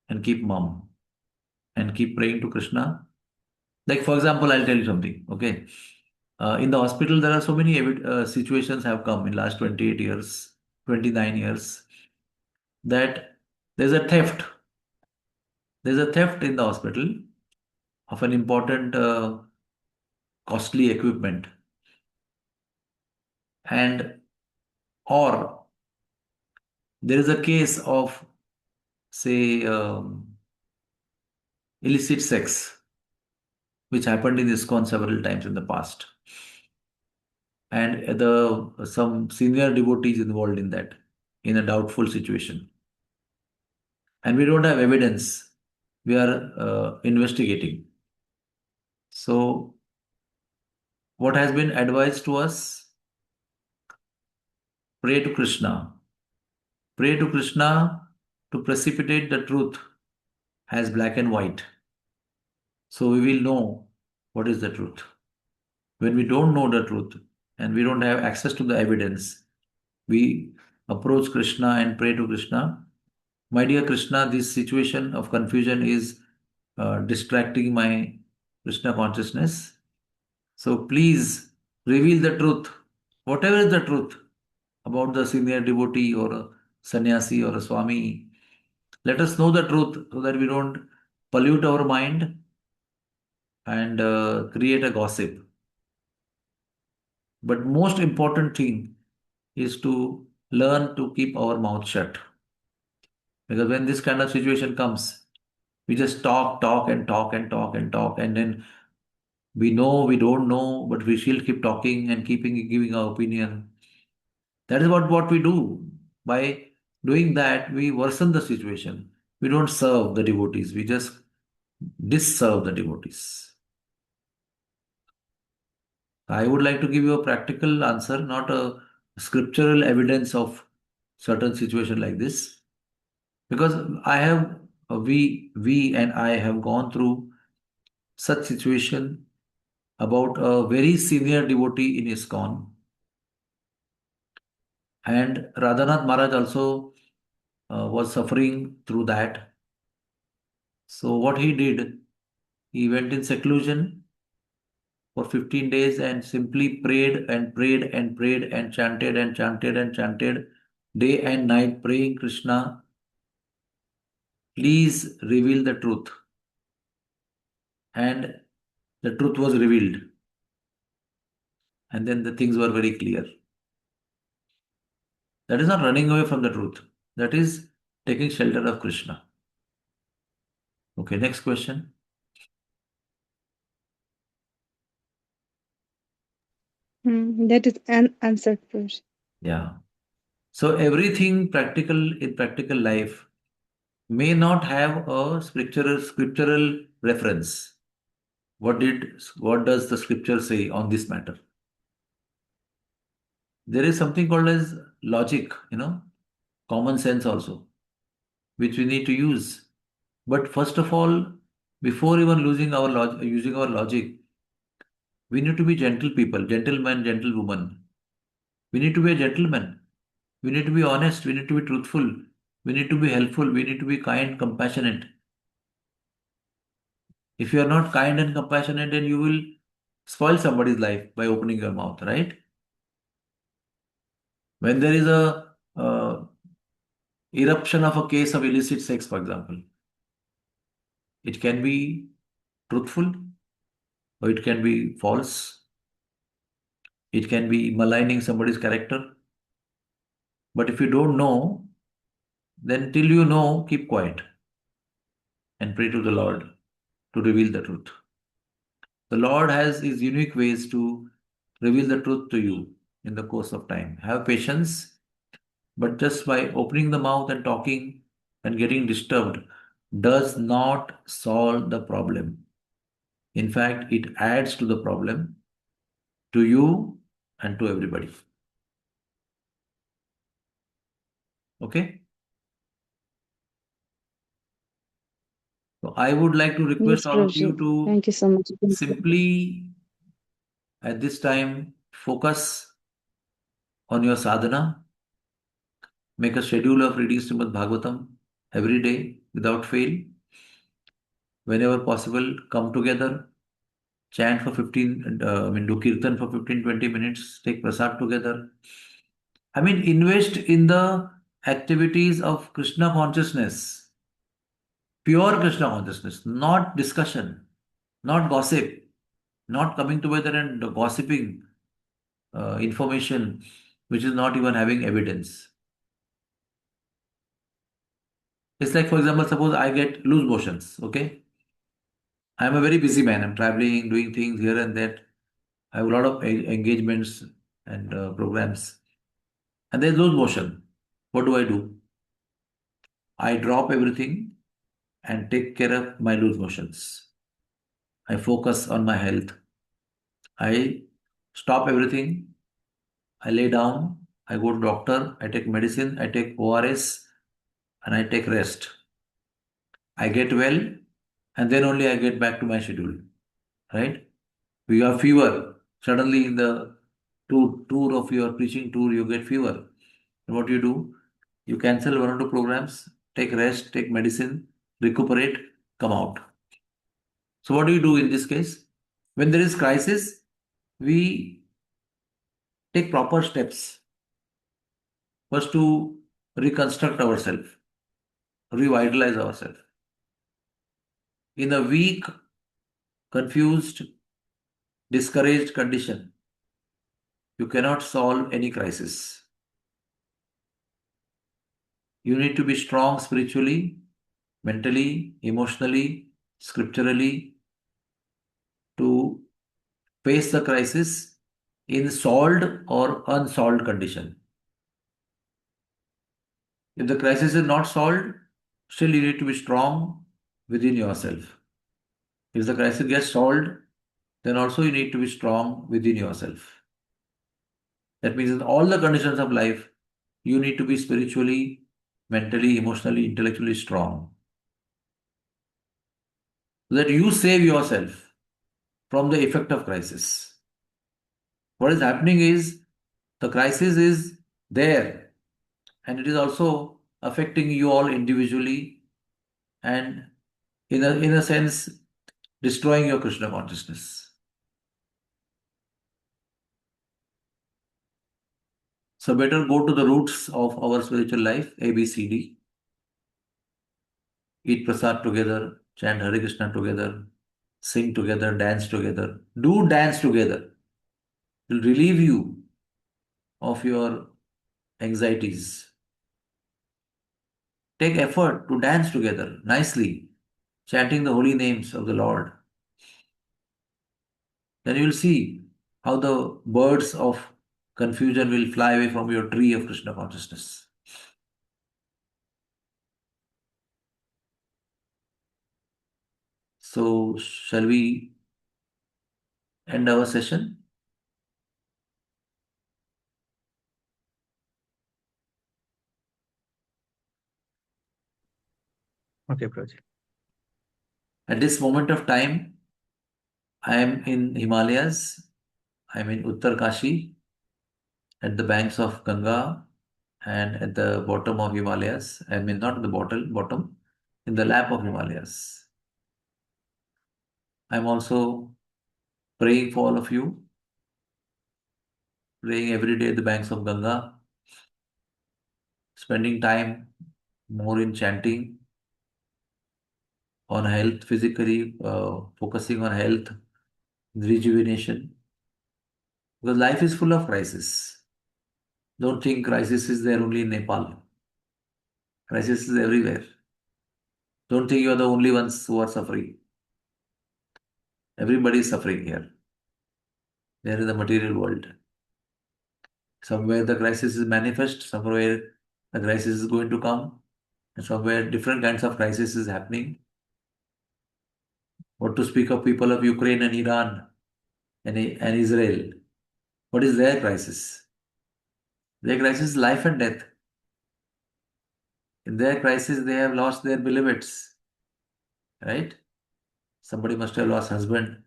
Speaker 1: and keep mum and keep praying to Krishna. Like, for example, I'll tell you something. Okay. In the hospital, there are so many situations have come in last 28 years, 29 years, that there's a theft. There's a theft in the hospital of an important costly equipment. And or there is a case of, say, illicit sex, which happened in ISKCON several times in the past. And some senior devotees involved in that, in a doubtful situation. And we don't have evidence. we are investigating. So, what has been advised to us? Pray to Krishna. Pray to Krishna to precipitate the truth as black and white. So we will know what is the truth. When we don't know the truth and we don't have access to the evidence, we approach Krishna and pray to Krishna. My dear Krishna, this situation of confusion is distracting my Krishna consciousness. So please reveal the truth, whatever is the truth about the senior devotee or a sannyasi or a Swami. Let us know the truth so that we don't pollute our mind and create a gossip. But most important thing is to learn to keep our mouth shut. Because when this kind of situation comes, we just talk, talk, and talk, and talk, and talk, and then we know we don't know, but we still keep talking and keeping giving our opinion. That is what we do. By doing that, we worsen the situation. We don't serve the devotees, we just disserve the devotees. I would like to give you a practical answer, not a scriptural evidence of certain situation like this, because we and I have gone through such situation about a very senior devotee in ISKCON, and Radhanath Maharaj also was suffering through that. So what he did, he went in seclusion for 15 days and simply prayed and prayed and prayed and chanted and chanted and chanted day and night, praying, Krishna, please reveal the truth. And the truth was revealed. And then the things were very clear. That is not running away from the truth. That is taking shelter of Krishna. Okay, next question.
Speaker 6: That is an answered, Prabhuji.
Speaker 1: Yeah. So everything practical in practical life may not have a scriptural reference. What does the scripture say on this matter? There is something called as logic, common sense also, which we need to use. But first of all, before even using our logic, we need to be gentle people, gentleman, gentlewoman. We need to be a gentleman. We need to be honest. We need to be truthful. We need to be helpful. We need to be kind, compassionate. If you are not kind and compassionate, then you will spoil somebody's life by opening your mouth, right? When there is a eruption of a case of illicit sex, for example, it can be truthful or it can be false. It can be maligning somebody's character. But if you don't know, then till you know, keep quiet and pray to the Lord to reveal the truth. The Lord has his unique ways to reveal the truth to you in the course of time. Have patience, but just by opening the mouth and talking and getting disturbed does not solve the problem. In fact, it adds to the problem, to you and to everybody. Okay? So I would like to request
Speaker 6: Yes,
Speaker 1: all of you
Speaker 6: Prabhuji.
Speaker 1: to
Speaker 6: Thank you so much.
Speaker 1: simply at this time focus on your sadhana. Make a schedule of reading Srimad Bhagavatam every day without fail. Whenever possible, come together, chant for 15, do kirtan for 15-20 minutes, take prasad together. Invest in the activities of Krishna consciousness, pure Krishna consciousness, not discussion, not gossip, not coming together and gossiping information which is not even having evidence. It's like, for example, suppose I get loose motions, okay? I'm a very busy man. I'm traveling, doing things here and there. I have a lot of engagements and programs. And there's loose motion. What do? I drop everything and take care of my loose motions. I focus on my health. I stop everything. I lay down. I go to doctor. I take medicine. I take ORS and I take rest. I get well and then only I get back to my schedule. Right? We have fever. Suddenly in the tour of your preaching tour, you get fever. And what do? You cancel one or two programs, take rest, take medicine, recuperate, come out. So what do you do in this case? When there is crisis, we take proper steps. First to reconstruct ourselves, revitalize ourselves. In a weak, confused, discouraged condition, you cannot solve any crisis. You need to be strong spiritually, mentally, emotionally, scripturally to face the crisis in solved or unsolved condition. If the crisis is not solved, still you need to be strong within yourself. If the crisis gets solved, then also you need to be strong within yourself. That means in all the conditions of life, you need to be spiritually, mentally, emotionally, intellectually strong. So that you save yourself from the effect of crisis. What is happening is the crisis is there and it is also affecting you all individually and in a sense destroying your Krishna consciousness. So better go to the roots of our spiritual life, ABCD. Eat prasad together, chant Hare Krishna together, sing together, dance together. Do dance together. It will relieve you of your anxieties. Take effort to dance together nicely, chanting the holy names of the Lord. Then you will see how the birds of confusion will fly away from your tree of Krishna consciousness. So, shall we end our session?
Speaker 2: Okay, Prabhuji.
Speaker 1: At this moment of time, I am in Himalayas. I am in Uttar Kashi, at the banks of Ganga and at the bottom of Himalayas. I mean, not the bottom, in the lap of Himalayas. I am also praying for all of you, praying every day at the banks of Ganga, spending time more in chanting on health, physically, focusing on health, rejuvenation. Because life is full of crisis. Don't think crisis is there only in Nepal. Crisis is everywhere. Don't think you are the only ones who are suffering. Everybody is suffering here. There in the material world. Somewhere the crisis is manifest, somewhere the crisis is going to come, and somewhere different kinds of crisis is happening. What to speak of people of Ukraine and Iran and Israel? What is their crisis? Their crisis is life and death. In their crisis, they have lost their beloveds. Right? Somebody must have lost husband.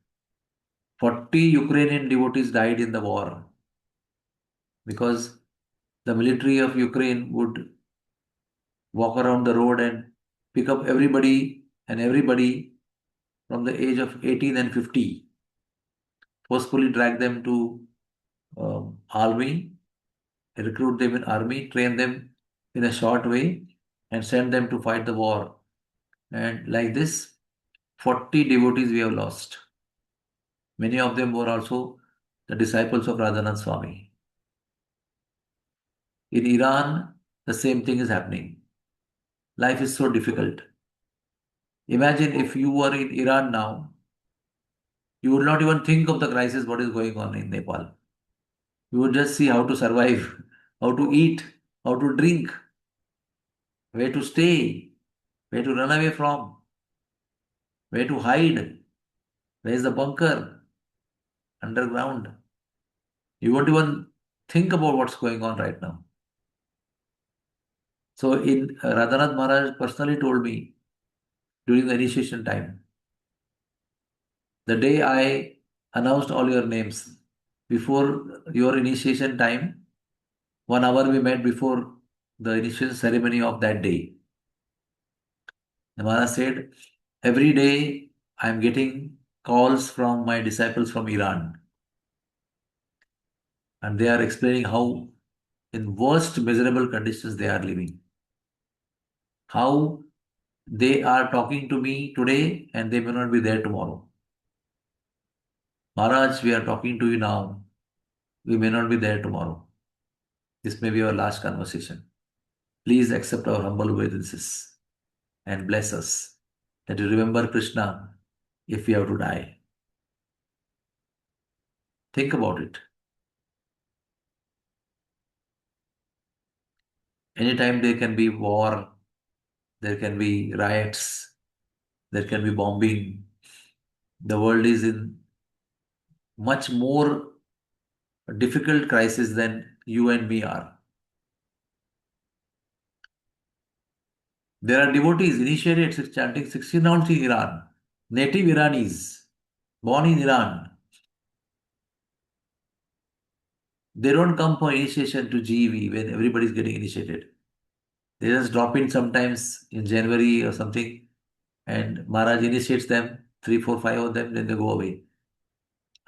Speaker 1: 40 Ukrainian devotees died in the war because the military of Ukraine would walk around the road and pick up everybody from the age of 18 and 50, forcefully drag them to army, recruit them in army, train them in a short way, and send them to fight the war. And like this, 40 devotees we have lost. Many of them were also the disciples of Radhanath Swami. In Iran, the same thing is happening. Life is so difficult. Imagine if you were in Iran now, you would not even think of the crisis what is going on in Nepal. You would just see how to survive, how to eat, how to drink, where to stay, where to run away from. Where to hide? Where is the bunker? Underground. You won't even think about what's going on right now. So Radhanath Maharaj personally told me during the initiation time, the day I announced all your names, before your initiation time, 1 hour we met before the initiation ceremony of that day. The Maharaj said, every day I am getting calls from my disciples from Iran. And they are explaining how in worst miserable conditions they are living. How they are talking to me today and they may not be there tomorrow. Maharaj, we are talking to you now. We may not be there tomorrow. This may be our last conversation. Please accept our humble obeisances and bless us that you remember Krishna if we have to die. Think about it. Anytime there can be war, there can be riots, there can be bombing. The world is in much more difficult crisis than you and me are. There are devotees, initiates chanting 16 rounds in Iran, native Iranis, born in Iran. They don't come for initiation to GEV when everybody is getting initiated. They just drop in sometimes in January or something, and Maharaj initiates them, 3, 4, 5 of them, then they go away.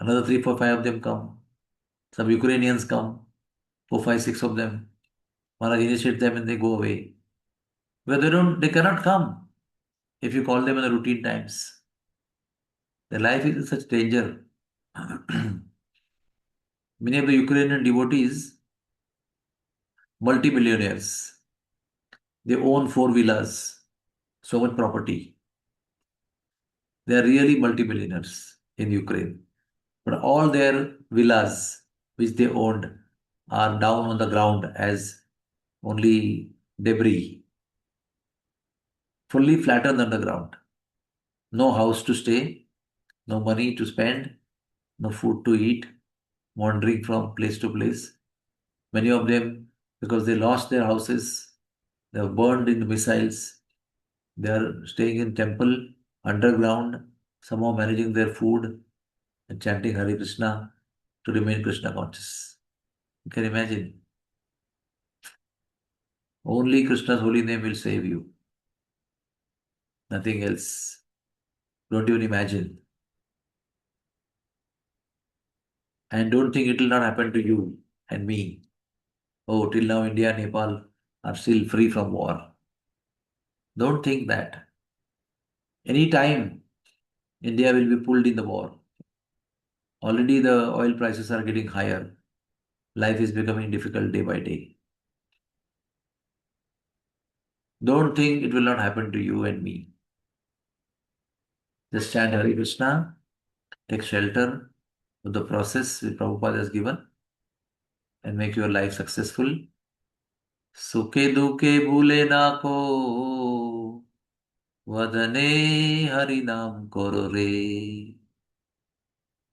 Speaker 1: Another 3, 4, 5 of them come. Some Ukrainians come, 4, 5, 6 of them. Maharaj initiates them and they go away. But they cannot come if you call them in the routine times. Their life is in such danger. Many of the Ukrainian devotees, multi-billionaires, they own 4 villas, so much property. They are really multi-billionaires in Ukraine. But all their villas which they owned are down on the ground as only debris, fully flattened on the ground. No house to stay, no money to spend, no food to eat, wandering from place to place. Many of them, because they lost their houses, they were burned in the missiles. They are staying in temple, underground, somehow managing their food and chanting Hare Krishna to remain Krishna conscious. You can imagine. Only Krishna's holy name will save you. Nothing else. Don't even imagine. And don't think it will not happen to you and me. Oh, till now India and Nepal are still free from war. Don't think that. Any time India will be pulled in the war. Already the oil prices are getting higher. Life is becoming difficult day by day. Don't think it will not happen to you and me. Just chant Hare Krishna, take shelter of the process which Prabhupada has given, and make your life successful. Sukhe duke bhule na ko, vadane Harinaam koro re,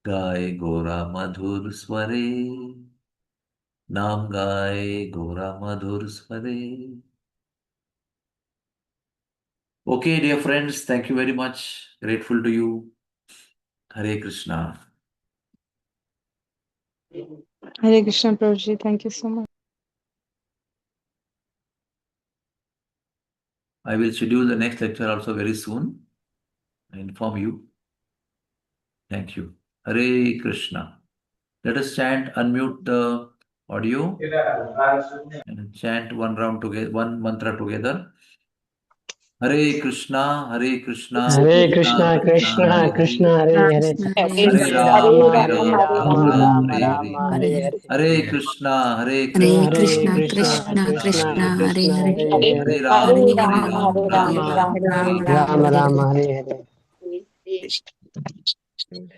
Speaker 1: gaye gora madhur sware, naam gaye gora madhur sware. Okay, dear friends, thank you very much. Grateful to you. Hare Krishna.
Speaker 6: Hare Krishna Prabhuji, thank you so much.
Speaker 1: I will schedule the next lecture also very soon. I inform you. Thank you. Hare Krishna. Let us chant, unmute the audio and chant one round together, one mantra together. Hare Krishna, Hare Krishna,
Speaker 7: Hare Krishna, Krishna Krishna, Hare Hare.
Speaker 1: Hare
Speaker 7: Rama,
Speaker 1: Ram,
Speaker 7: Hare
Speaker 1: Ram
Speaker 7: Rama,
Speaker 1: Ram,
Speaker 7: Rama
Speaker 1: Hare
Speaker 7: Rama,
Speaker 1: Hare.
Speaker 7: Hare Hare.
Speaker 1: Hare Krishna, Hare
Speaker 4: Hare
Speaker 1: Krishna,
Speaker 7: Hare
Speaker 4: Krishna,
Speaker 7: Krishna,
Speaker 4: Krishna,
Speaker 7: Krishna
Speaker 4: Krishna,
Speaker 1: Hare
Speaker 4: Hare
Speaker 7: Krishna,
Speaker 4: Hare.
Speaker 7: Hare Hare.
Speaker 1: Hare
Speaker 4: Hare
Speaker 1: Ram, Hare
Speaker 4: Ram,
Speaker 1: Ram,
Speaker 4: Hare
Speaker 1: Ram
Speaker 4: Ram,
Speaker 7: Rama,
Speaker 1: Ram,
Speaker 4: Ram
Speaker 1: Hare
Speaker 4: Ram,
Speaker 1: Hare.
Speaker 7: Rama
Speaker 4: Hare
Speaker 7: Rama,
Speaker 4: Hare.
Speaker 7: Hare Hare.